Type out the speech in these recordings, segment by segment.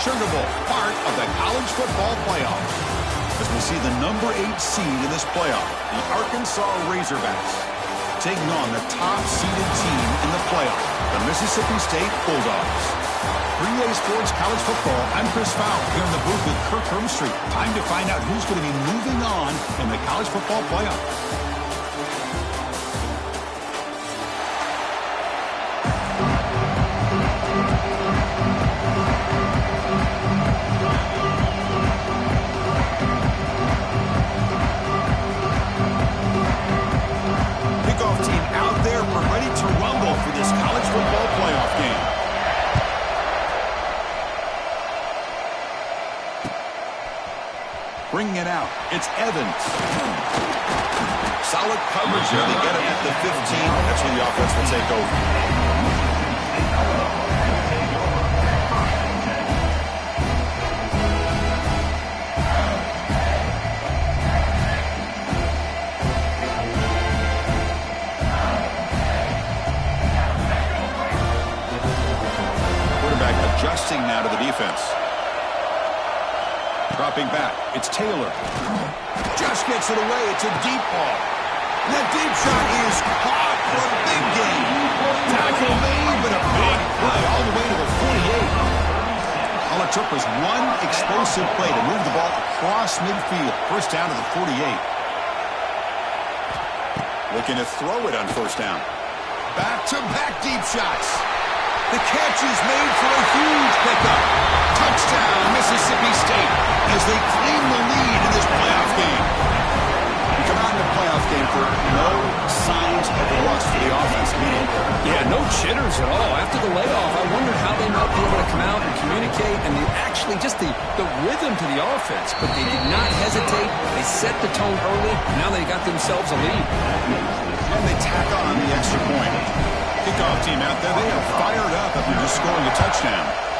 Sugar Bowl, part of the college football playoff. As we see the number 8 seed in this playoff, the Arkansas Razorbacks, taking on the top-seeded team in the playoff, the Mississippi State Bulldogs. 3A Sports College Football, I'm Chris Fowler here in the booth with Kirk Herbstreit. Time to find out who's going to be moving on in the college football playoff. Kickoff team out there, we're ready to rumble for this college football playoff game. Bringing it out, it's Evans. Solid coverage here. They get him at the 15. That's where the offense will take over. Quarterback adjusting now to the defense. Dropping back, it's Taylor. Just gets it away, it's a deep ball. That deep shot is caught for a big gain. Tackle made, but a big play all the way to the 48. All it took was one explosive play to move the ball across midfield. First down to the 48. Looking to throw it on first down. Back-to-back deep shots. The catch is made for a huge pickup. Touchdown, Mississippi State, as they claim the lead in this playoff game. We come out in the playoff game for no signs of rust for the offense immediately. Yeah, no jitters at all. After the layoff, I wondered how they might be able to come out and communicate and actually just the rhythm to the offense. But they did not hesitate. They set the tone early. Now they got themselves a lead. And they tack on the extra point. Kickoff team out there, they are fired up after just scoring a touchdown.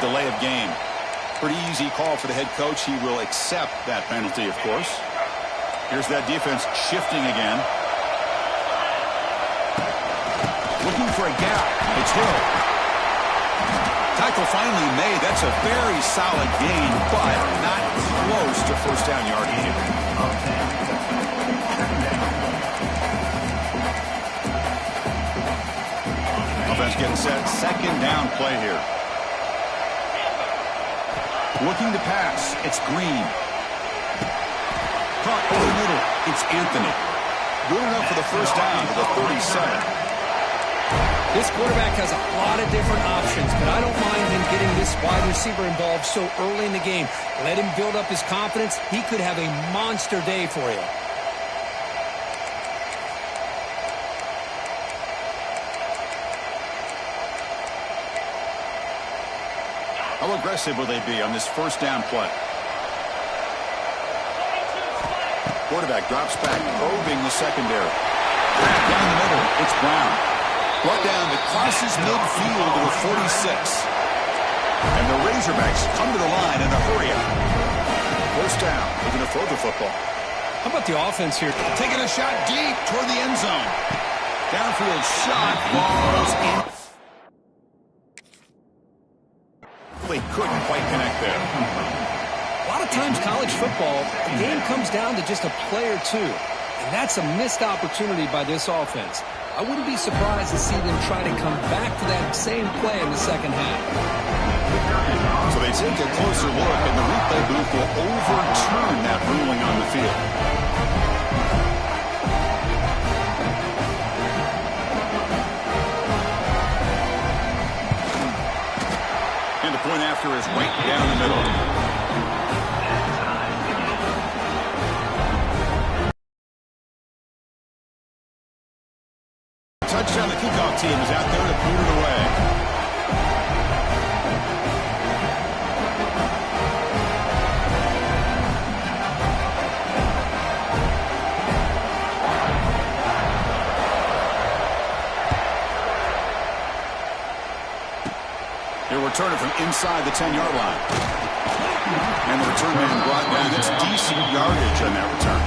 Delay of game. Pretty easy call for the head coach. He will accept that penalty, of course. Here's that defense shifting again. Looking for a gap. It's Hill. Tackle finally made. That's a very solid gain, but not close to first down yardage. Offense getting set. Second down play here. Looking to pass, it's Green. Caught over the middle, it's Anthony. Good enough for the first down to the 37. This quarterback has a lot of different options, but I don't mind him getting this wide receiver involved so early in the game. Let him build up his confidence. He could have a monster day for you. How aggressive will they be on this first down play? Quarterback drops back, probing the secondary. Down the middle, it's Brown. Brought down that crosses midfield to the 46. And the Razorbacks come to the line in a hurry up. First down, looking to throw the football. How about the offense here? Taking a shot deep toward the end zone. Downfield shot, falls in. They couldn't quite connect there. A lot of times college football, the game comes down to just a play or two. And that's a missed opportunity by this offense. I wouldn't be surprised to see them try to come back to that same play in the second half. So they take a closer look, and the replay booth will overturn that ruling on the field. And the point after is right down the middle. Touchdown. team is out there to boot it away. He'll return it from inside the 10-yard line. And the return man brought down. Gets decent yardage on that return.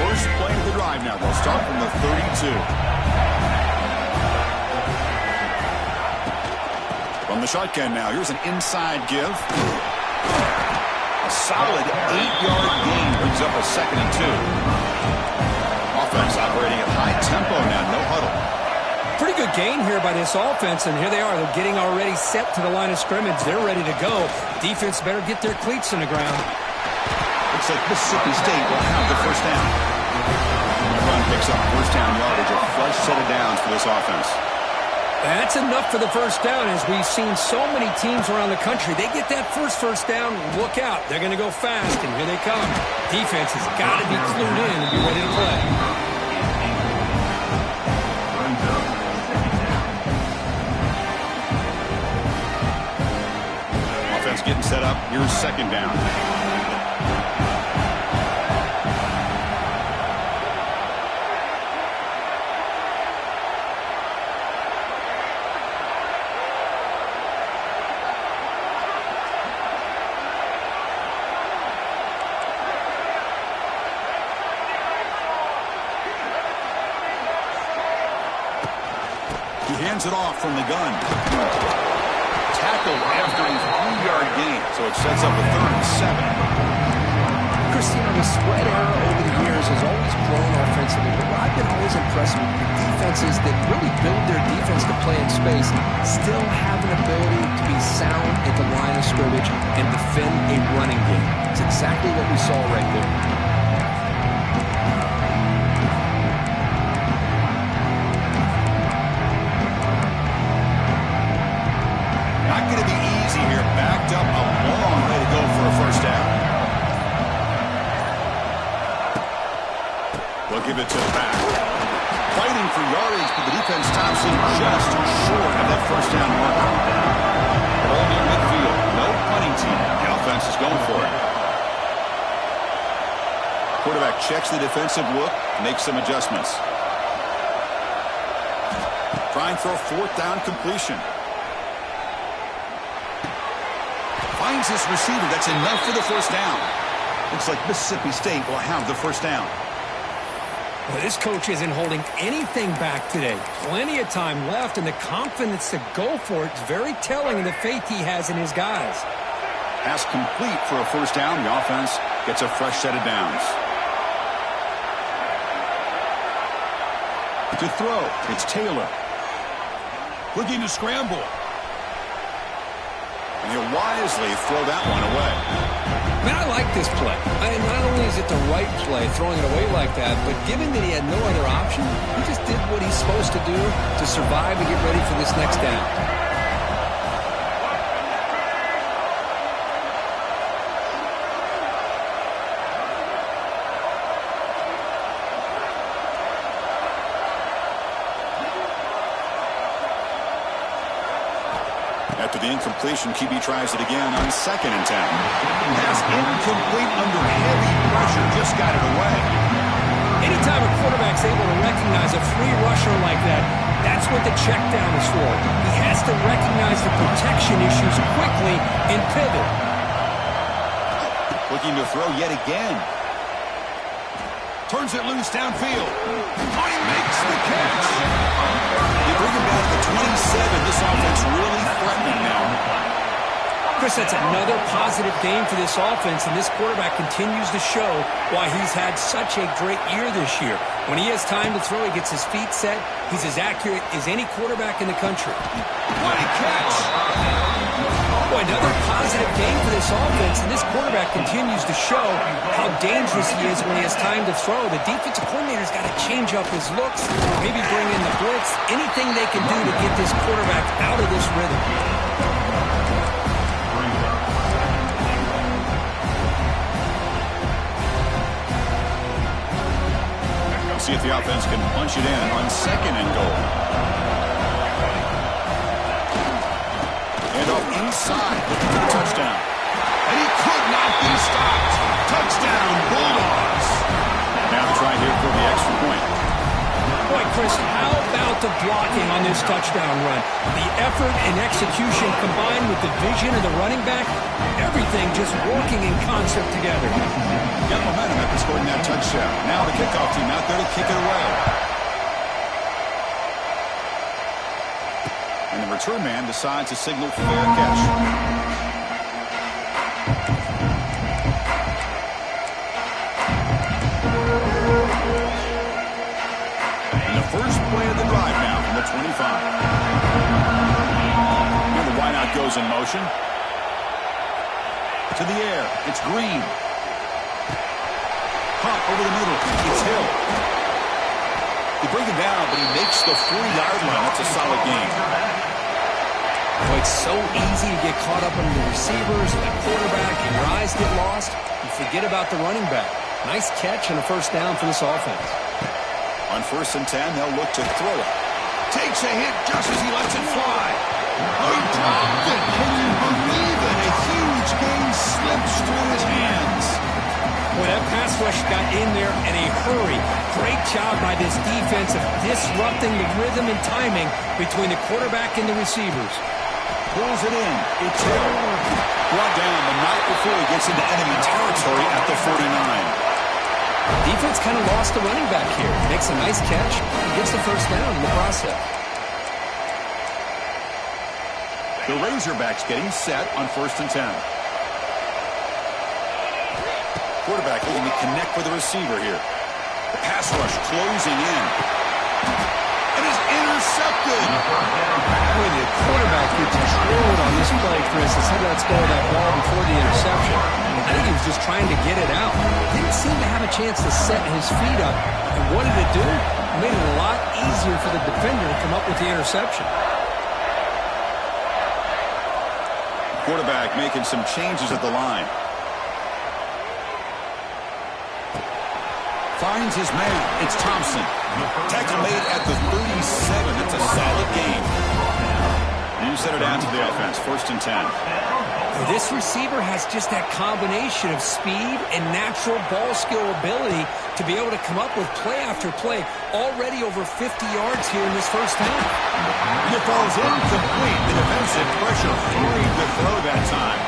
First play of the drive now. They'll start from the 32. From the shotgun now. Here's an inside give. A solid 8-yard gain brings up a 2nd and 2. Offense operating at high tempo now, no huddle. Pretty good gain here by this offense, and here they are. They're getting already set to the line of scrimmage. They're ready to go. Defense better get their cleats in the ground. Looks like Mississippi State will have the first down. The run picks up first down yardage, a fresh set of downs for this offense. That's enough for the first down, as we've seen so many teams around the country. They get that first down, look out. They're going to go fast, and here they come. Defense has got to be clued in and be ready to play. Offense getting set up. Here's 2nd down. He hands it off from the gun. Tackled after a 3-yard gain, so it sets up a 3rd and 7. Chris, the spread era over the years has always grown offensively, but what I've been always impressed with the defenses that really build their defense to play in space still have an ability to be sound at the line of scrimmage and defend a running game. It's exactly what we saw right there. Not going to be easy here. Backed up a long way to go for a first down. They'll give it to the back. Fighting for yardage, but the defense stops him just short of that first down marker. Ball near midfield. No punting team. The offense is going for it. Quarterback checks the defensive look, makes some adjustments. Trying for a 4th down completion. Finds his receiver. That's enough for the first down. Looks like Mississippi State will have the first down. Well, this coach isn't holding anything back today. Plenty of time left, and the confidence to go for it is very telling of the faith he has in his guys. Pass complete for a first down. The offense gets a fresh set of downs. To throw, it's Taylor. Looking to scramble. And he'll wisely throw that one away. Man, I like this play. Not only is it the right play, throwing it away like that, but given that he had no other option, he just did what he's supposed to do to survive and get ready for this next down. After the incompletion, QB tries it again on 2nd and 10. Pass incomplete under heavy pressure. Just got it away. Anytime a quarterback's able to recognize a free rusher like that, that's what the check down is for. He has to recognize the protection issues quickly and pivot. Looking to throw yet again. Turns it loose downfield. Oh, he makes the catch. They bring him down to the 27. This offense really threatening now. Chris, that's another positive game for this offense, and this quarterback continues to show why he's had such a great year this year. When he has time to throw, he gets his feet set. He's as accurate as any quarterback in the country. What a catch. Boy, another positive game for this offense, and this quarterback continues to show how dangerous he is when he has time to throw. The defensive coordinator's got to change up his looks, maybe bring in the blitz, anything they can do to get this quarterback out of this rhythm. We'll see if the offense can punch it in on 2nd and goal. And off inside. Touchdown. And he could not be stopped. Touchdown, Bulldogs. Now the try here for the extra point. Boy, Chris, how about the blocking on this touchdown run? The effort and execution combined with the vision of the running back, everything just working in concert together. Got momentum after scoring that touchdown. Now the kickoff team out there to kick it away. And the return man decides to signal fair catch. First play of the drive now from the 25. And the wideout goes in motion. To the air. It's Green. Pop over the middle. It's Hill. They bring him down, but he makes the 40-yard line. That's a solid gain. Boy, it's so easy to get caught up under the receivers and the quarterback, and your eyes get lost. You forget about the running back. Nice catch and a first down for this offense. On 1st and 10, they'll look to throw it. Takes a hit just as he lets it fly. Oh, he dropped it. Can you believe it? A huge gain slips through his hands. Boy, that pass rush got in there in a hurry. Great job by this defense of disrupting the rhythm and timing between the quarterback and the receivers. Pulls it in. It's Hill. Brought down, but not before he gets into enemy territory at the 49. Defense kind of lost the running back here. Makes a nice catch and gets the first down in the process. The Razorbacks getting set on 1st and 10. Quarterback looking to connect with the receiver here. The pass rush closing in. It is intercepted. Boy, the quarterback gets destroyed on this play, Chris, as he lets go of that ball before the interception. I think he was just trying to get it out. Didn't seem to have a chance to set his feet up. And what did it do? It made it a lot easier for the defender to come up with the interception. Quarterback making some changes at the line. Finds his man. It's Thompson. Tackle made at the 37. That's a solid gain. You set it down to the offense. 1st and 10. This receiver has just that combination of speed and natural ball skill ability to be able to come up with play after play. Already over 50 yards here in this first half. It falls incomplete. The defensive pressure hurried the throw that time.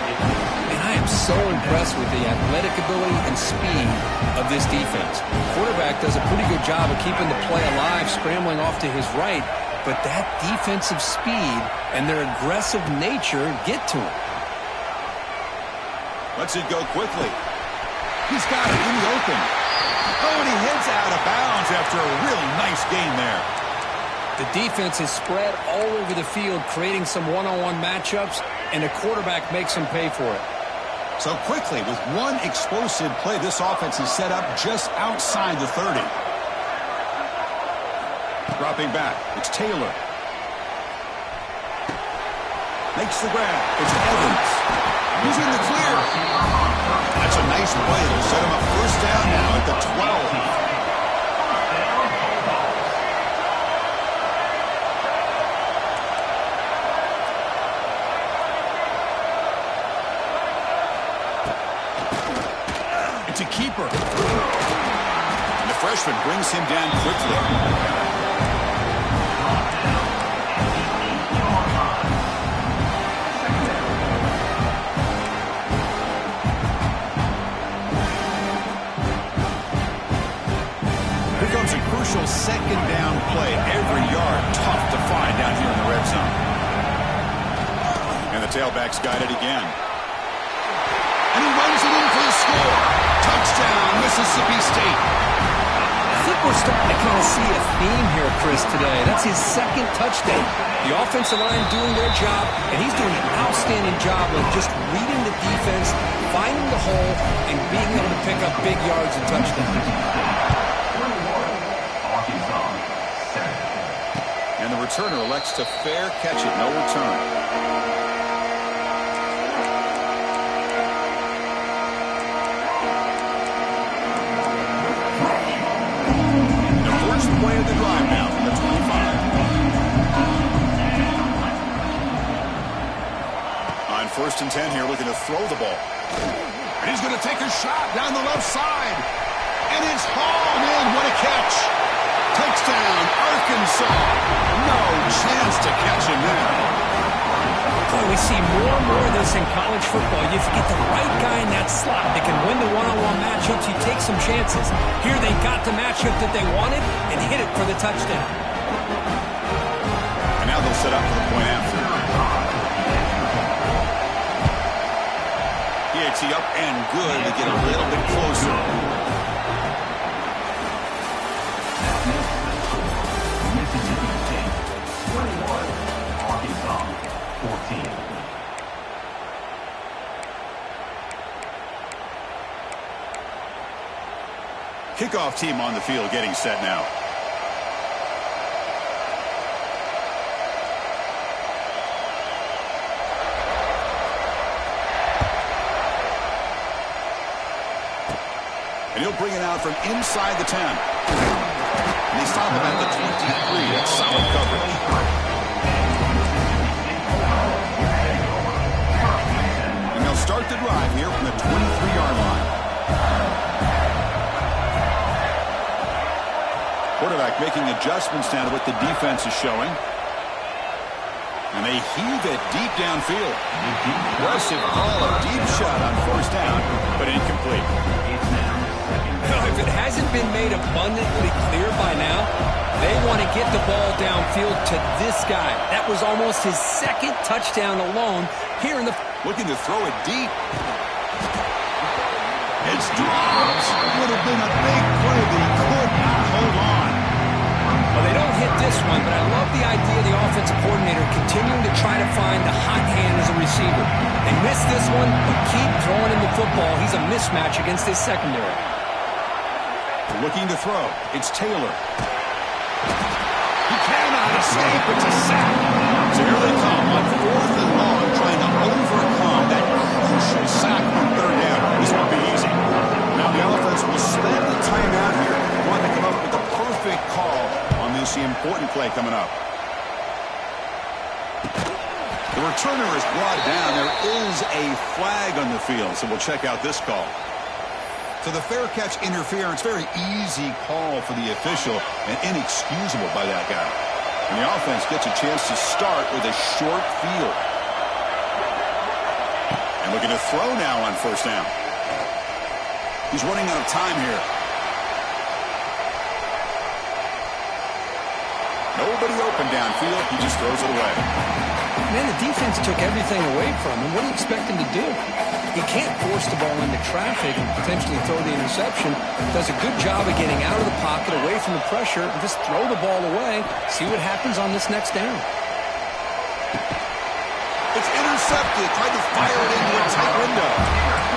And I am so impressed with the athletic ability and speed of this defense. The quarterback does a pretty good job of keeping the play alive, scrambling off to his right. But that defensive speed and their aggressive nature get to him. Lets it go quickly. He's got it in the open. Oh, and he heads out of bounds after a really nice gain there. The defense is spread all over the field, creating some one-on-one matchups, and the quarterback makes them pay for it. So quickly, with one explosive play, this offense is set up just outside the 30. Dropping back, it's Taylor. Makes the grab. It's Evans. He's in the clear. That's a nice play. It'll set him up first down now at the 12. It's a keeper. And the freshman brings him down quickly. A crucial second down play. Every yard tough to find down here in the red zone. And the tailback's got it again. And he runs it in for the score. Touchdown, Mississippi State. I think we're starting to kind of see a theme here, Chris, today. That's his second touchdown. The offensive line doing their job, and he's doing an outstanding job of just reading the defense, finding the hole, and being able to pick up big yards and touchdowns. And the returner elects to fair catch it. No return. First and 10 here, looking to throw the ball. And he's going to take a shot down the left side. And it's hauled in. What a catch. Touchdown, Arkansas. No chance to catch him there. Boy, we see more and more of this in college football. If you get the right guy in that slot that can win the one-on-one matchups, you take some chances. Here they got the matchup that they wanted and hit it for the touchdown. And now they'll set up for the point after. He up and good to get a little bit closer. Mississippi State, 21, Arkansas, 14. Kickoff team on the field getting set now. And he'll bring it out from inside the 10. And they stop him at the 23. That's solid coverage. And they'll start the drive here from the 23-yard line. Quarterback making adjustments now to what the defense is showing. And they heave it deep downfield. Aggressive call, a deep shot on first down, but incomplete. If it hasn't been made abundantly clear by now, they want to get the ball downfield to this guy. That was almost his second touchdown alone here in the... Looking to throw it deep. It's dropped. Would have been a big play, but he could not hold on. Well, they don't hit this one, but I love the idea of the offensive coordinator continuing to try to find the hot hand as a receiver. They missed this one, but keep throwing him the football. He's a mismatch against his secondary. Looking to throw. It's Taylor. He cannot escape. It's a sack. So here they come on 4th and long, trying to overcome that crucial sack on 3rd down. This won't be easy. Now the offense will spend the timeout here. Want to come up with the perfect call on this important play coming up. The returner is brought down. There is a flag on the field, so we'll check out this call. So the fair catch interference, very easy call for the official and inexcusable by that guy. And the offense gets a chance to start with a short field. And looking to throw now on first down. He's running out of time here. Nobody open downfield. He just throws it away. Man, the defense took everything away from him. What do you expect him to do? He can't force the ball into traffic and potentially throw the interception. Does a good job of getting out of the pocket, away from the pressure, and just throw the ball away. See what happens on this next down. It's intercepted. Tried to fire it into a tight window.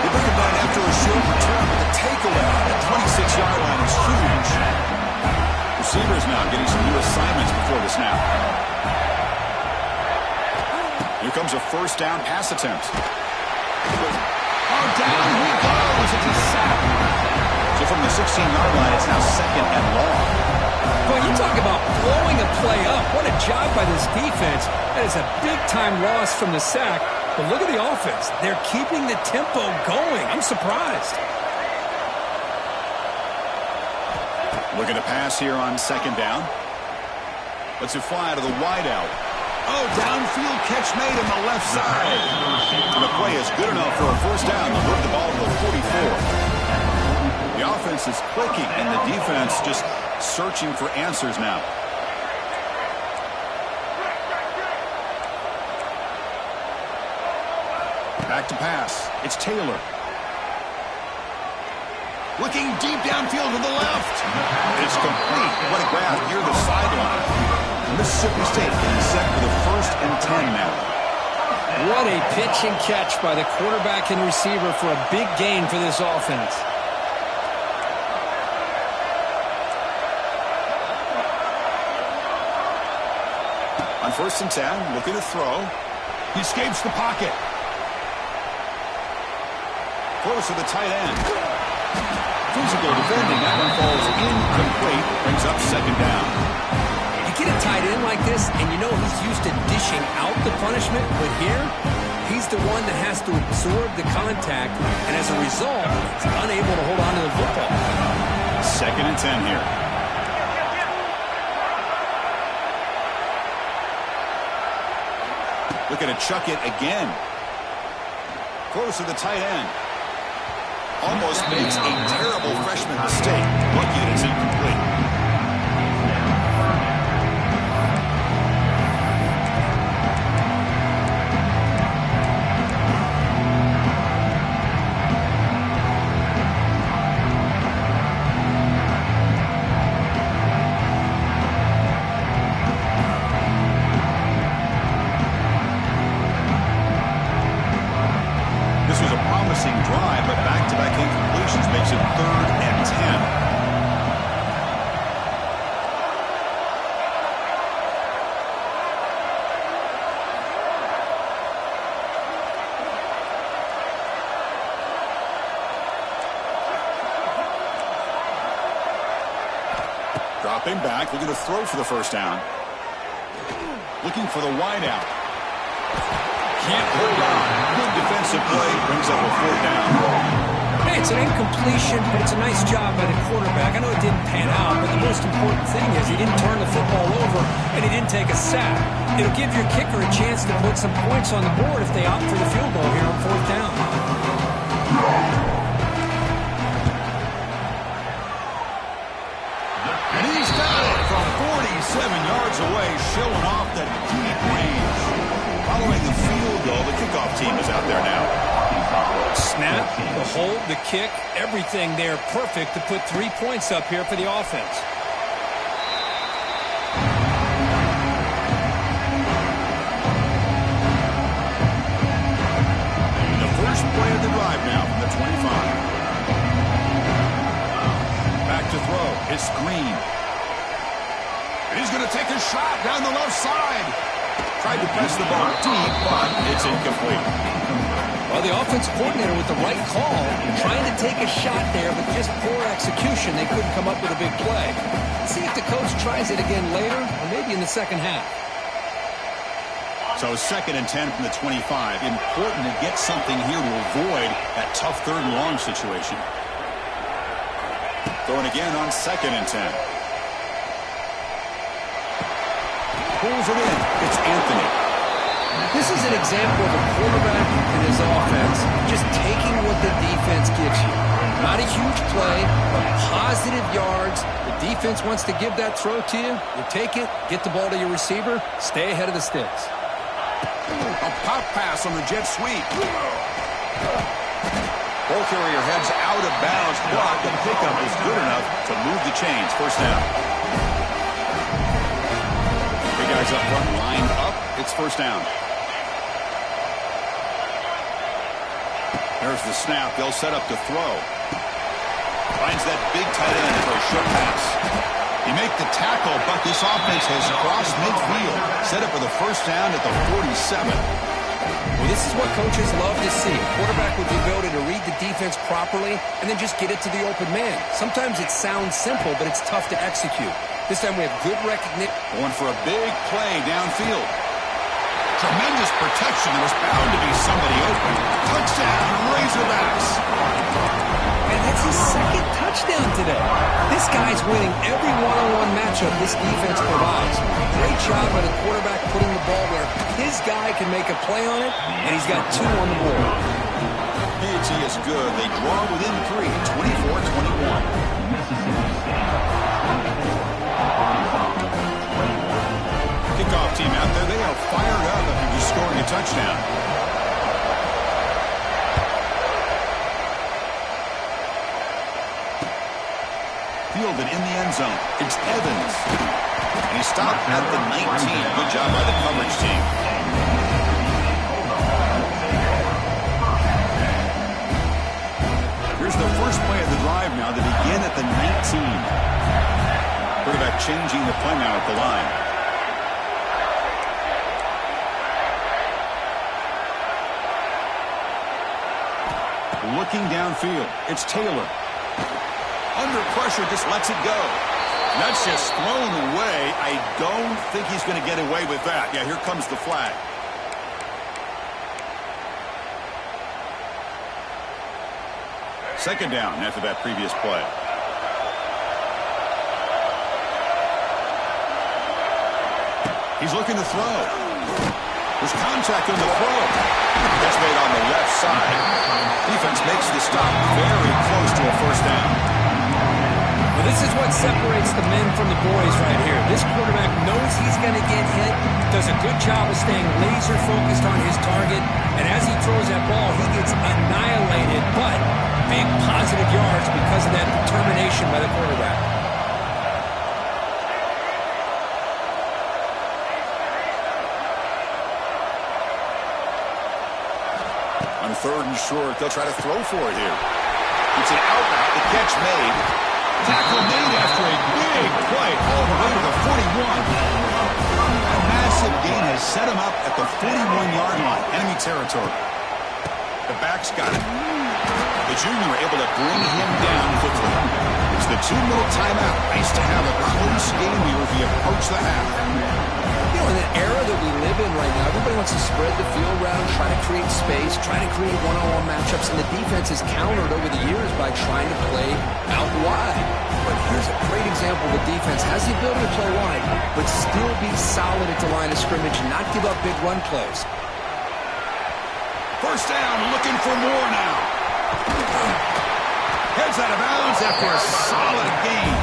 They bring it down after a short return, but the takeaway on the 26-yard line is huge. Receivers now getting some new assignments before the snap. Here comes a first down pass attempt. Oh, down he goes. It's a sack. So from the 16-yard line, it's now 2nd and long. Boy, you talk about blowing a play up. What a job by this defense. That is a big-time loss from the sack. But look at the offense. They're keeping the tempo going. I'm surprised. Looking to pass here on 2nd down. Lets it fly out of the wideout. Oh, downfield catch made on the left side. And the play is good enough for a first down. They'll move the ball to the 44. The offense is clicking, and the defense just searching for answers now. Back to pass. It's Taylor. Looking deep downfield to the left. It's complete. What a grab near the sideline. Mississippi State getting set for the 1st and 10 now. What a pitch and catch by the quarterback and receiver for a big gain for this offense. On 1st and 10, looking to throw. He escapes the pocket. Close to the tight end. Physical defending. That one falls incomplete. Brings up 2nd down. You get a tight end like this, and you know he's used to dishing out the punishment, but here, he's the one that has to absorb the contact, and as a result, he's unable to hold on to the football. 2nd and 10 here. Looking to chuck it again. Close to the tight end. Almost makes a terrible freshman mistake. Lucky it's incomplete. Drive, but back-to-back incompletions makes it 3rd and 10. Dropping back, looking to throw for the first down. Looking for the wide out. Can't hold on. Good defensive play. Brings up a 4th down. Hey, it's an incompletion, but it's a nice job by the quarterback. I know it didn't pan out, but the most important thing is he didn't turn the football over, and he didn't take a sack. It'll give your kicker a chance to put some points on the board if they opt for the field goal here on 4th down. And he's got it from 47 yards away, showing off that deep range. Following the field goal, the kickoff team is out there now. Snap, the hold, the kick, everything there perfect to put 3 points up here for the offense. The first play of the drive now from the 25. Back to throw. His screen. He's going to take a shot down the left side. Tried to press the ball deep, but it's incomplete. Well, the offense coordinator with the right call, trying to take a shot there, but just poor execution. They couldn't come up with a big play. Let's see if the coach tries it again later, or maybe in the second half. So 2nd and 10 from the 25. Important to get something here to avoid that tough 3rd and long situation. Throwing again on 2nd and 10. Pulls it in. It's Anthony. This is an example of a quarterback and his offense just taking what the defense gives you. Not a huge play, but positive yards. The defense wants to give that throw to you. You take it, get the ball to your receiver, stay ahead of the sticks. A pop pass on the jet sweep. Ball carrier heads out of bounds, but the pickup is good enough to move the chains. First down. Big guys up front, lined up. It's first down. There's the snap. They'll set up to throw. Finds that big tight end for a short pass. He make the tackle, but this offense has crossed midfield. Set up for the first down at the 47. Well, this is what coaches love to see. A quarterback with the ability to read the defense properly and then just get it to the open man. Sometimes it sounds simple, but it's tough to execute. This time we have good recognition. Going for a big play downfield. Tremendous protection. There was bound to be somebody open. Touchdown, Razorbacks. And that's his 2nd touchdown today. This guy's winning every one-on-one matchup this defense provides. Great job by the quarterback putting the ball where his guy can make a play on it, and he's got 2 on the board. PAT is good. They draw within 3, 24-21. Kickoff team out there. They are fired up after just scoring a touchdown. Fielded in the end zone. It's Evans. And he stopped at the 19. Good job by the coverage team. Here's the first play of the drive now. They begin at the 19. Quarterback changing the play now at the line. Looking downfield. It's Taylor. Under pressure, just lets it go. That's just thrown away. I don't think he's going to get away with that. Yeah, here comes the flag. Second down after that previous play. He's looking to throw. There's contact on the throw. That's made on the left side. Defense makes the stop very close to a first down. Well, this is what separates the men from the boys right here. This quarterback knows he's going to get hit, does a good job of staying laser focused on his target, and as he throws that ball, he gets annihilated, but big positive yards because of that determination by the quarterback. On third and short, they'll try to throw for it here. It's an out route. The catch made. Tackle made after a big play all the way to the 41. A massive gain has set him up at the 41-yard line, enemy territory. The back's got it. The junior able to bring him down quickly. It's the 2-minute timeout. Nice to have a close game here as we approach the half. You know, in the era that we live in right now, everybody wants to spread the field around, try to create space, try to create one-on-one matchups, and the defense has countered over the years by trying to play out wide. But here's a great example. The defense has the ability to play wide, but still be solid at the line of scrimmage and not give up big run plays. First down, looking for more now. Heads out of bounds after a solid gain.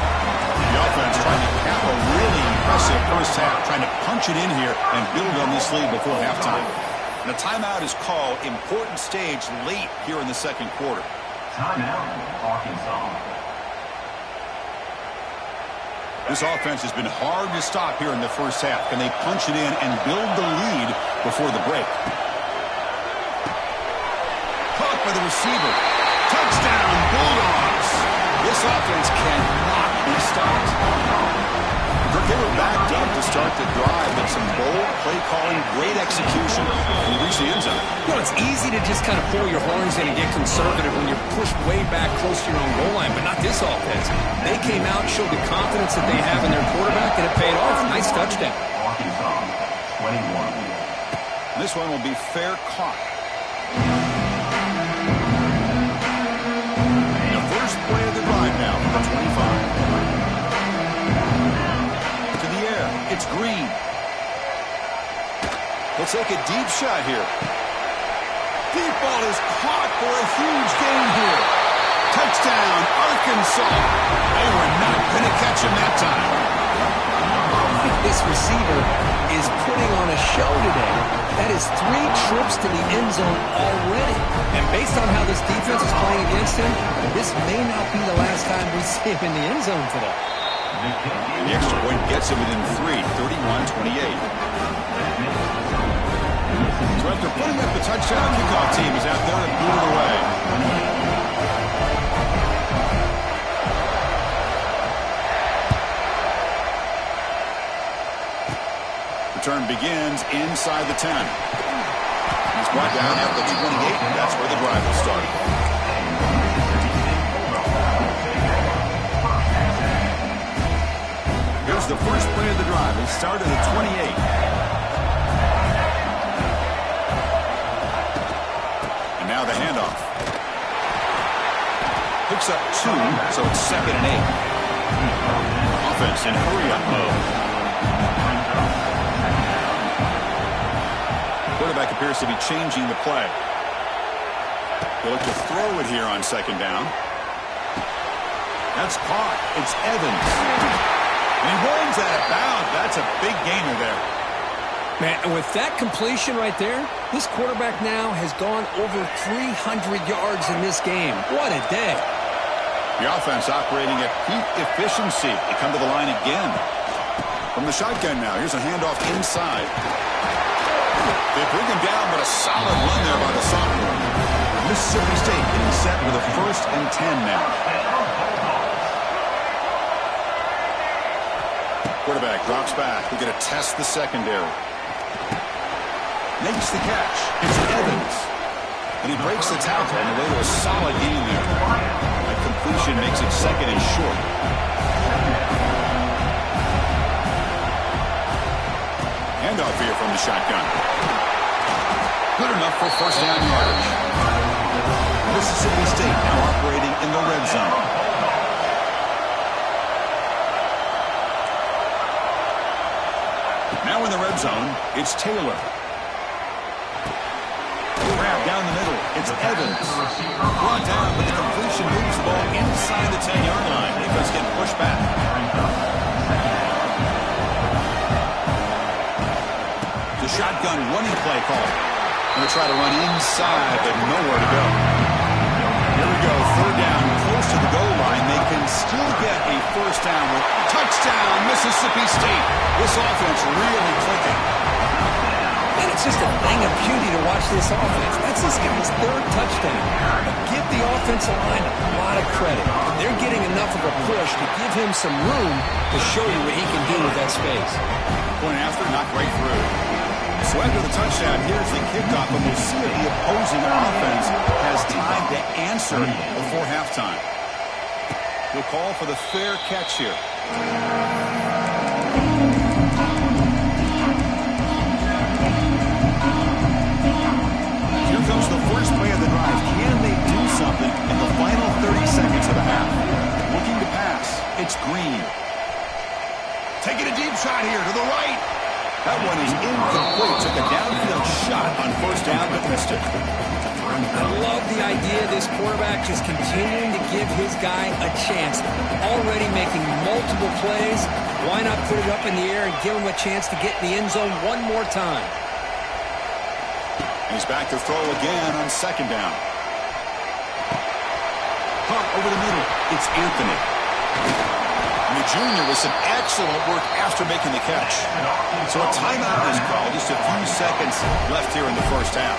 The offense trying to cap a really impressive first half, trying to punch it in here and build on this lead before halftime. And a timeout is called. Important stage late here in the second quarter. Timeout, Arkansas. This offense has been hard to stop here in the first half. Can they punch it in and build the lead before the break? Caught by the receiver. Touchdown, Bulldogs. This offense cannot be stopped. They were backed up to start the drive, but some bold play calling, great execution, and reach the end zone. You know, it's easy to just kind of pull your horns in and get conservative when you're pushed way back close to your own goal line, but not this offense. They came out and showed the confidence that they have in their quarterback, and it paid off. Nice touchdown. Arkansas, 21. This one will be fair caught. The first play of the drive now from the 25. It's Green. He'll take a deep shot here. Deep ball is caught for a huge gain here. Touchdown, Arkansas. They were not going to catch him that time. This receiver is putting on a show today. That is 3 trips to the end zone already. And based on how this defense is playing against him, this may not be the last time we see him in the end zone today. And the extra point gets him within 3, 31-28. So after putting up the touchdown, the kickoff team is out there to boot it away. Return begins inside the 10. He's brought down at the 28, and that's where the drive will start. Here's the first play of the drive. It started at 28. And now the handoff. Picks up 2, so it's 2nd and 8. Offense in hurry-up mode. Quarterback appears to be changing the play. They'll look to throw it here on 2nd down. That's caught. It's Evans. And he runs out of bounds. That's a big gainer there. Man, and with that completion right there, this quarterback now has gone over 300 yards in this game. What a day. The offense operating at peak efficiency. They come to the line again. From the shotgun now, here's a handoff inside. They bring him down, but a solid run there by the sophomore. Mississippi State getting set with a 1st and 10 now. Quarterback drops back. We're going to test the secondary. Makes the catch. It's Evans. And he breaks the tackle on the way to a solid gain there. That completion makes it 2nd and short. Handoff here from the shotgun. Good enough for first down yardage. Mississippi State now operating in the red zone. Now in the red zone, it's Taylor. Grab down the middle. It's Evans. Brought down, but the completion moves the ball inside the 10-yard line. Defense getting pushed back. The shotgun running play call. Going to try to run inside, but nowhere to go. Here we go, third down, close to the goal line. They can still get a first down. Touchdown, Mississippi State. This offense really clicking. And it's just a thing of beauty to watch this offense. That's this guy's third touchdown. But give the offensive line a lot of credit. They're getting enough of a push to give him some room to show you what he can do with that space. Point after, not right through. So after the touchdown, here's the kickoff, and we'll see if the opposing offense has time to answer before halftime. He'll call for the fair catch here. Here comes the first play of the drive. Can they do something in the final 30 seconds of the half? Looking to pass. It's Green. Taking a deep shot here to the right. That one is incomplete. Took a downfield shot on first down, but missed it. I love the idea of this quarterback just continuing to give his guy a chance. Already making multiple plays. Why not put it up in the air and give him a chance to get in the end zone one more time? He's back to throw again on second down. Punt over the middle. It's Anthony. And the junior with some excellent work after making the catch. So a timeout is called. Just a few seconds left here in the first half.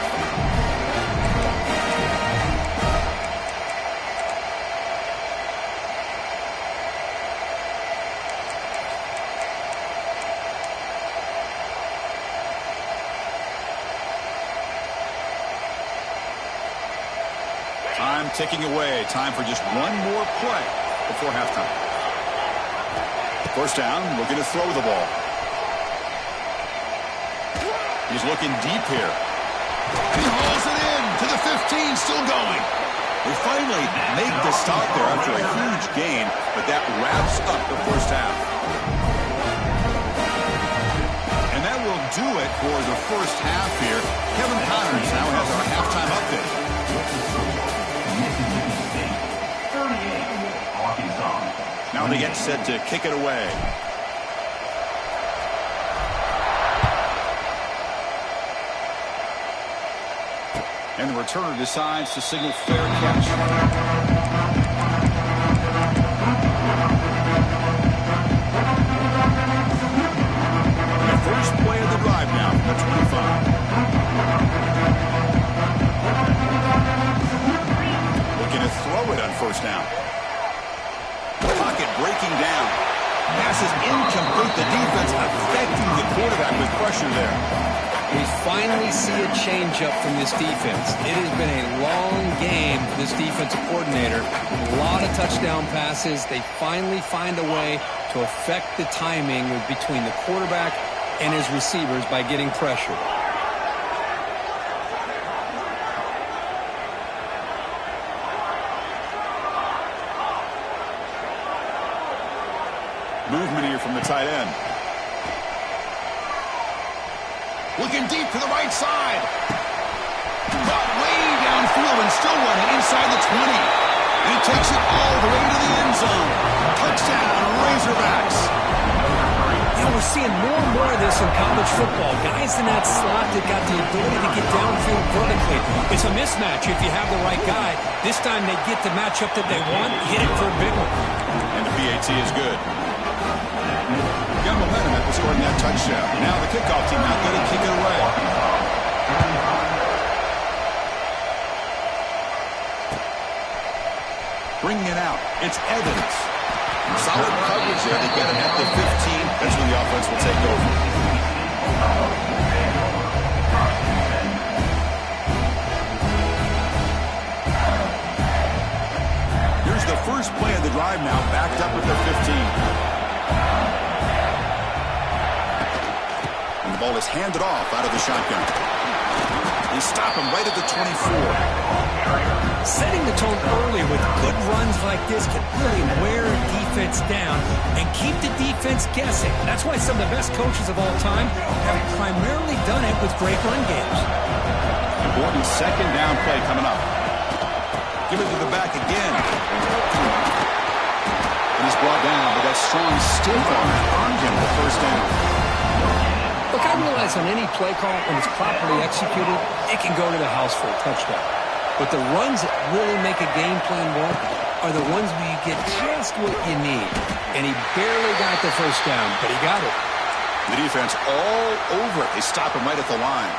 Time ticking away. Time for just one more play before halftime. First down, looking to throw the ball. He's looking deep here. And he hauls it in to the 15, still going. They finally make the stop there after a huge gain, but that wraps up the first half. And that will do it for the first half here. Kevin Connors now has our halftime update. Now they get set to kick it away. And the returner decides to signal fair catch. The first play of the drive now from the 25. Looking to throw it on first down. Pocket breaking down. Pass is incomplete. The defense affecting the quarterback with pressure there. We finally see a changeup from this defense. It has been a long game for this defensive coordinator. A lot of touchdown passes. They finally find a way to affect the timing between the quarterback and his receivers by getting pressure. Movement here from the tight end. Looking deep to the right side. Got way downfield and still running inside the 20. He takes it all the way to the end zone. Touchdown, Razorbacks. You know, we're seeing more and more of this in college football. Guys in that slot that got the ability to get downfield vertically. It's a mismatch if you have the right guy. This time they get the matchup that they want, hit it for a big one. And the PAT is good. Got momentum after scoring that touchdown. Now the kickoff team out there to kick it away. Bringing it out, it's Evans. Solid coverage there. They get him at the 15. That's when the offense will take over. Here's the first play of the drive now, backed up with their 15. And the ball is ball's handed off out of the shotgun. They stop him right at the 24. Setting the tone early with good runs like this can really wear a defense down and keep the defense guessing. That's why some of the best coaches of all time have primarily done it with great run games. Important second down play coming up. Give it to the back again. And he's brought down, but that strong stiff arm earned him the first down. Look, I realize on any play call, when it's properly executed, it can go to the house for a touchdown. But the runs that really make a game plan work are the ones where you get just what you need. And he barely got the first down, but he got it. The defense all over it. They stop him right at the line.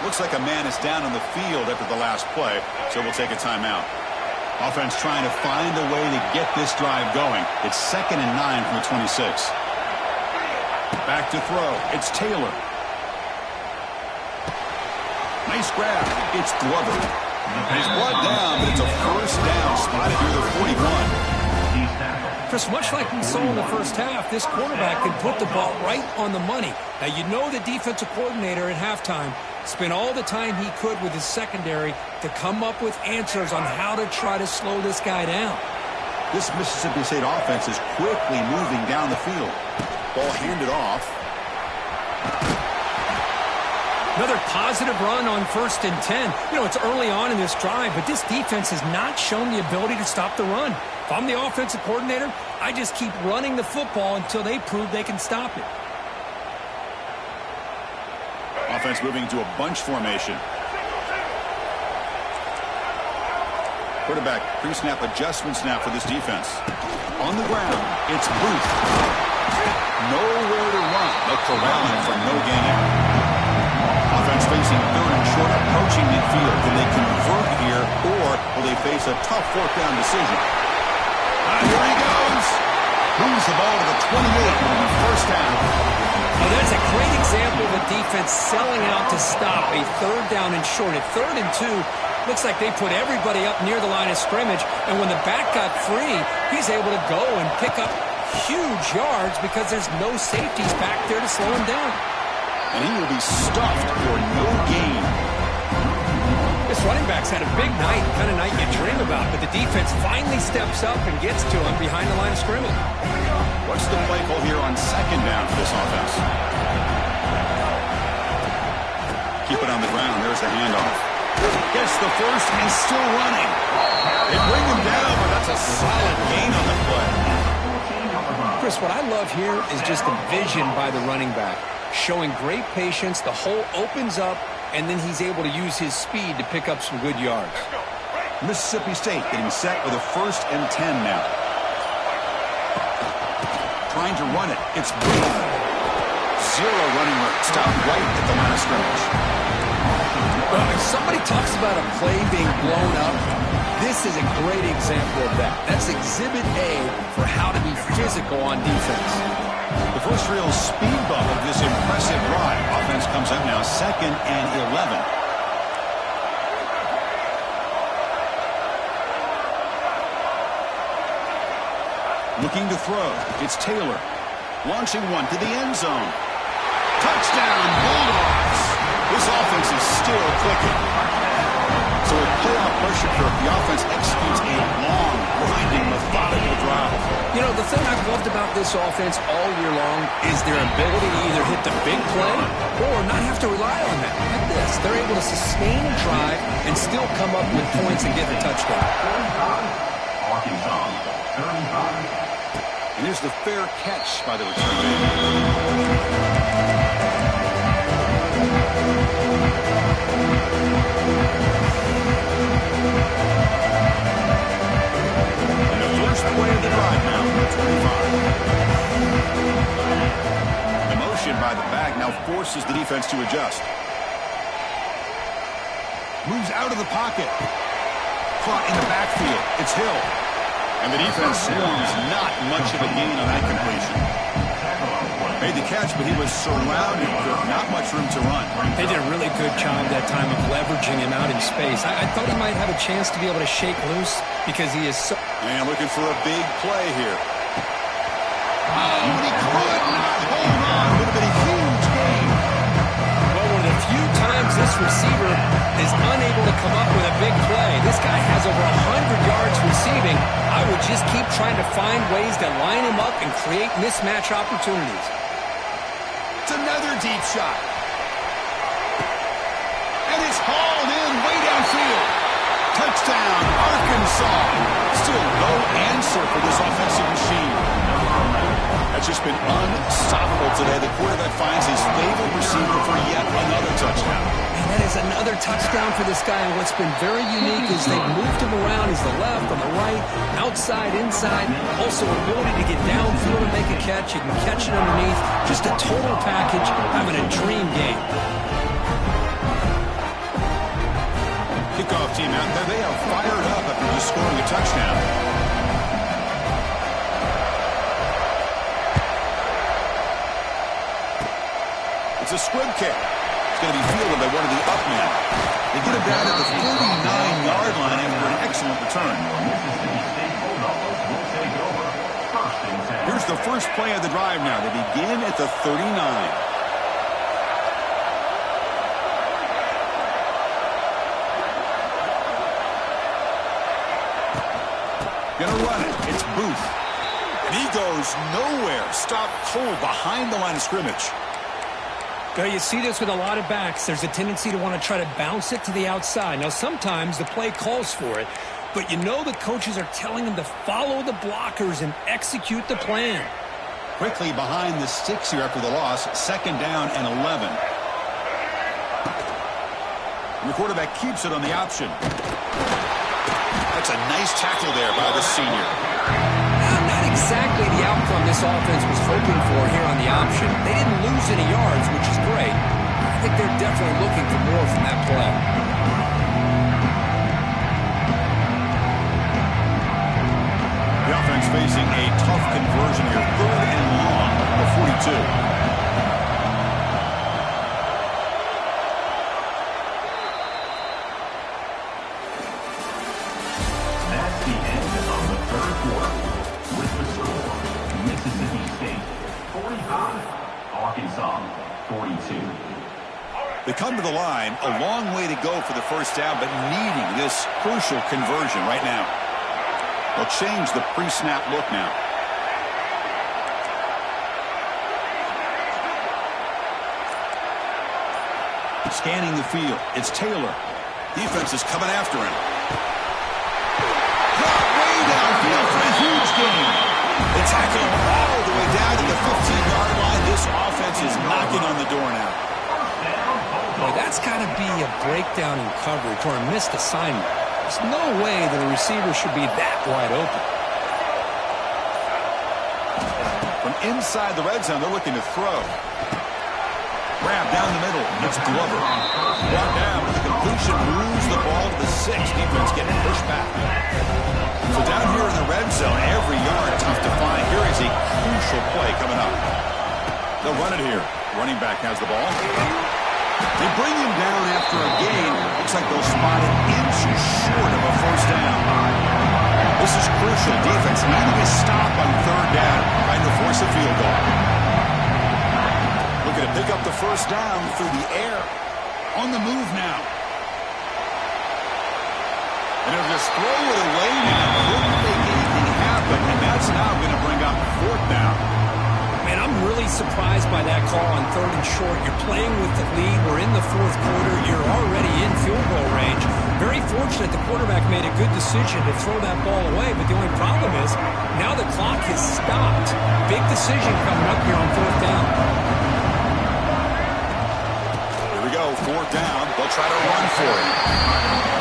Looks like a man is down on the field after the last play, so we'll take a timeout. Offense trying to find a way to get this drive going. It's 2nd and 9 from the 26. Back to throw. It's Taylor. Nice grab. It's Glover. And he's brought down, but it's a first down spotted near the 41. Chris, much like we saw in the first half, this quarterback can put the ball right on the money. Now, you know the defensive coordinator at halftime spent all the time he could with his secondary to come up with answers on how to try to slow this guy down. This Mississippi State offense is quickly moving down the field. Ball handed off. Another positive run on 1st and 10. You know, it's early on in this drive, but this defense has not shown the ability to stop the run. If I'm the offensive coordinator, I just keep running the football until they prove they can stop it. Offense moving to a bunch formation. Quarterback pre-snap adjustment snap for this defense. On the ground, it's Booth. Nowhere to run. They'll corral him for no gain. Offense facing 3rd and short, approaching midfield. Can they convert here, or will they face a tough 4th down decision? Here he goes. Moves the ball to the 28. First down. Now that's a great example of a defense selling out to stop a 3rd down and short. At 3rd and 2, looks like they put everybody up near the line of scrimmage, and when the back got free, he's able to go and pick up huge yards because there's no safeties back there to slow him down. And he will be stuffed for no gain. This running back's had a big night, kind of night you dream about, but the defense finally steps up and gets to him behind the line of scrimmage. What's the play call here on 2nd down for this offense? Keep it on the ground. There's the handoff. Gets the first and still running. They bring him down, but that's a solid gain on the play. Chris, what I love here is just the vision by the running back. Showing great patience, the hole opens up, and then he's able to use his speed to pick up some good yards. Mississippi State getting set with a 1st and 10 now. Trying to run it. It's Booth. 0 running room. Stopped right at the line of scrimmage. Well, if somebody talks about a play being blown up, this is a great example of that. That's Exhibit A for how to be physical on defense. The first real speed bump of this impressive drive. Offense comes up now 2nd and 11. Looking to throw. It's Taylor. Launching one to the end zone. Touchdown, Bulldogs. This offense is still clicking. So with playoff pressure for the offense executes a long, grinding, methodical drive. You know, the thing I've loved about this offense all year long is their ability to either hit the big play or not have to rely on that. Like this, they're able to sustain a drive and still come up with points and get the touchdown. Arkansas, 35. And here's the fair catch by the return man. And the first play of the drive now from the 25. The motion by the back now forces the defense to adjust. Moves out of the pocket. Caught in the backfield. It's Hill. And the defense swarms not much of a gain on that completion. Made the catch, but he was surrounded with not much room to run. They did a really good job that time of leveraging him out in space. I thought he might have a chance to be able to shake loose because he is so... And looking for a big play here. Oh, but he could not hold on. Would have been a huge gain. thing, I would just keep trying to find ways to line him up and create mismatch opportunities. It's another deep shot. And it's hauled in way downfield. Touchdown, Arkansas. Still no answer for this offensive machine. That's just been unstoppable today. The quarterback finds his favorite receiver for yet another touchdown. And that is another touchdown for this guy. And what's been very unique is they've moved him around. He's the left, on the right, outside, inside. Also ability to get downfield and make a catch. You can catch it underneath. Just a total package, having a dream game. Kickoff team out there. They are fired up after just scoring a touchdown. It's a squib kick. It's going to be fielded by one of the up men. They get him down at the 49-yard line after an excellent return. Here's the first play of the drive now. They begin at the 39. Gonna run it. It's Booth. And he goes nowhere. Stopped cold behind the line of scrimmage. You see this with a lot of backs. There's a tendency to want to try to bounce it to the outside. Now, sometimes the play calls for it, but you know the coaches are telling them to follow the blockers and execute the plan. Quickly behind the sticks here after the loss. 2nd down and 11. And the quarterback keeps it on the option. That's a nice tackle there by the senior. Not exactly the outcome this offense was hoping for here on the option. They didn't lose any yards, which is great. I think they're definitely looking for more from that play. The offense facing a tough conversion here. 3rd and long for 42. They come to the line, a long way to go for the first down, but needing this crucial conversion right now. They'll change the pre-snap look now. Scanning the field, it's Taylor. Defense is coming after him. Got way downfield for a huge gain. They tackle him all the way down to the 15-yard line. This offense is knocking on the door now. Boy, that's got to be a breakdown in coverage or a missed assignment. There's no way that a receiver should be that wide open. From inside the red zone, they're looking to throw. Grab down the middle. It's Glover. Brought down with the completion. Moves the ball to the 6. Defense getting pushed back. So down here in the red zone, every yard tough to find. Here is a crucial play coming up. They'll run it here. Running back has the ball. They bring him down after a gain. Looks like they'll spot an inch short of a first down. This is crucial. Defense needing a stop on 3rd down, trying to force a field goal. Looking to pick up the first down through the air. On the move now. And they'll just throw it away now. Couldn't make anything happen, and that's now going to bring up 4th down. Man, I'm really surprised by that call on 3rd and short. You're playing with the lead. We're in the 4th quarter. You're already in field goal range. Very fortunate the quarterback made a good decision to throw that ball away, but the only problem is now the clock has stopped. Big decision coming up here on 4th down. Here we go, 4th down. They'll try to run for it.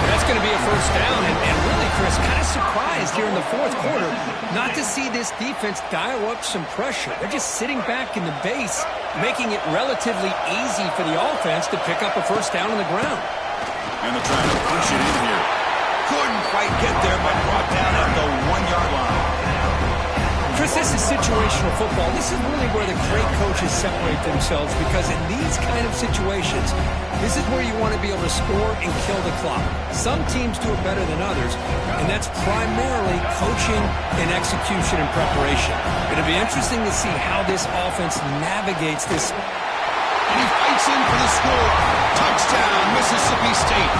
And that's going to be a first down, and really, Chris, kind of surprised here in the 4th quarter not to see this defense dial up some pressure. They're just sitting back in the base, making it relatively easy for the offense to pick up a first down on the ground. And they're trying to push it in here. Couldn't quite get there, but brought down at the 1-yard line. Chris, this is situational football. This is really where the great coaches separate themselves, because in these kind of situations, this is where you want to be able to score and kill the clock. Some teams do it better than others, and that's primarily coaching and execution and preparation. It'll be interesting to see how this offense navigates this. And he fights in for the score. Touchdown, Mississippi State.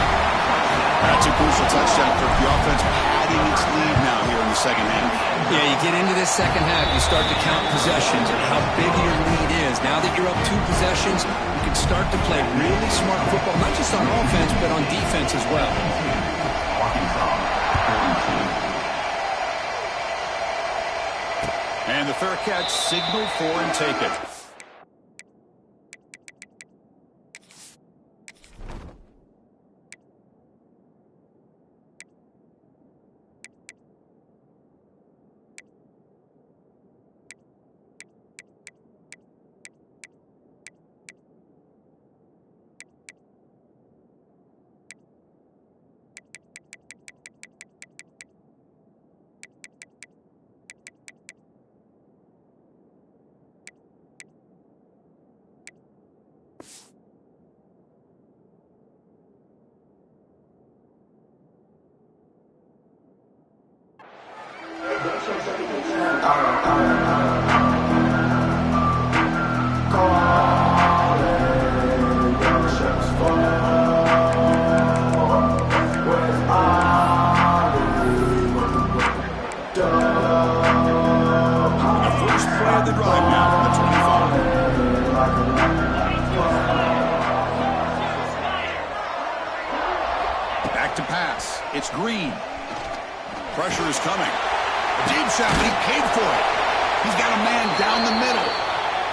That's a crucial touchdown for the offense. adding its lead now here in the second half. Yeah, you get into this second half, you start to count possessions and how big your lead is. Now that you're up 2 possessions, you can start to play really smart football, not just on offense, but on defense as well. And the fair catch signaled for and taken. Back to pass. It's Green. Pressure is coming. A deep shot, but he paid for it. He's got a man down the middle.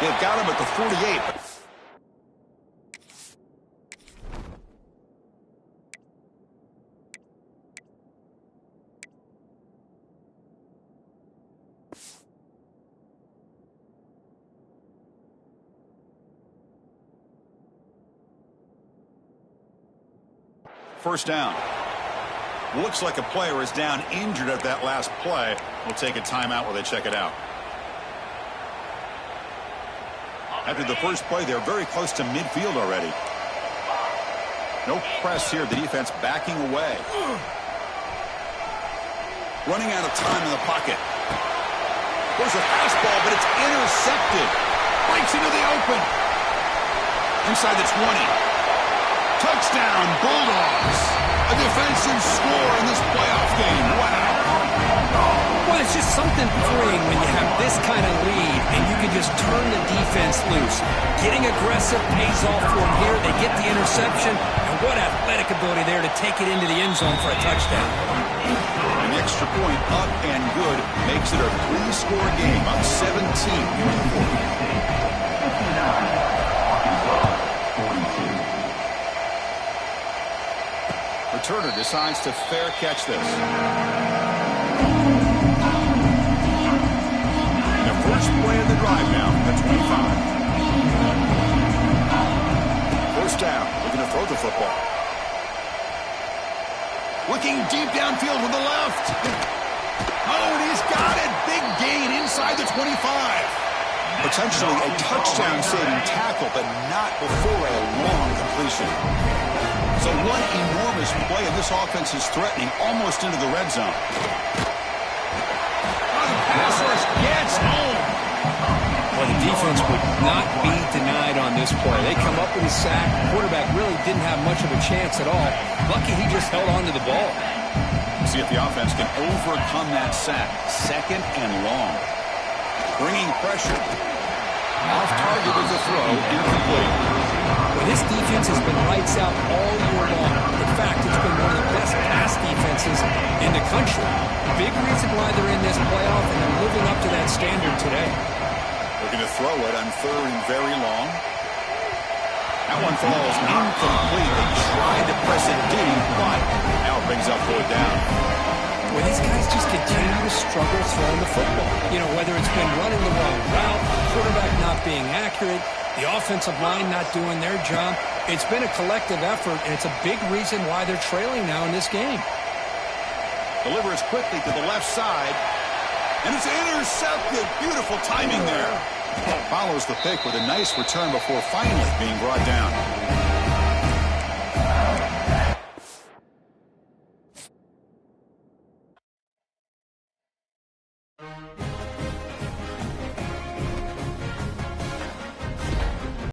They've got him at the 48. First down. Looks like a player is down injured at that last play. We'll take a timeout while they check it out. After the first play, they're very close to midfield already. No press here. The defense backing away. Running out of time in the pocket. There's a fastball, but it's intercepted. Breaks into the open. Inside the 20. Touchdown, Bulldogs. A defensive score in this playoff game. Wow. Well, it's just something freeing when you have this kind of lead and you can just turn the defense loose. Getting aggressive pays off for them here. They get the interception, and what athletic ability there to take it into the end zone for a touchdown. An extra point up and good makes it a 3-score game on 17 here in the fourth. Returner decides to fair catch this. The first play of the drive now from the 25. First down, looking to throw the football. Looking deep downfield with the left. Oh, and he's got it. Big gain inside the 25. Potentially a touchdown-saving tackle, but not before a long completion. So one enormous play, and this offense is threatening almost into the red zone. Oh, the pass rush gets home. Well, the defense would not be denied on this play. They come up with a sack. The quarterback really didn't have much of a chance at all. Lucky he just held on to the ball. See if the offense can overcome that sack. Second and long. Bringing pressure. Off target with the throw, incomplete. Well, this defense has been lights out all year long. In fact, it's been one of the best pass defenses in the country. Big reason why they're in this playoff, and they're living up to that standard today. Looking to throw it on 3rd and very long. That one falls incomplete. They tried to press it deep, but now it brings up 4th down. Well, these guys just continue to struggle throwing the football. You know, whether it's been running the wrong route, quarterback not being accurate, the offensive line not doing their job. It's been a collective effort, and it's a big reason why they're trailing now in this game. Delivers quickly to the left side, and it's intercepted. Beautiful timing there. Follows the pick with a nice return before finally being brought down.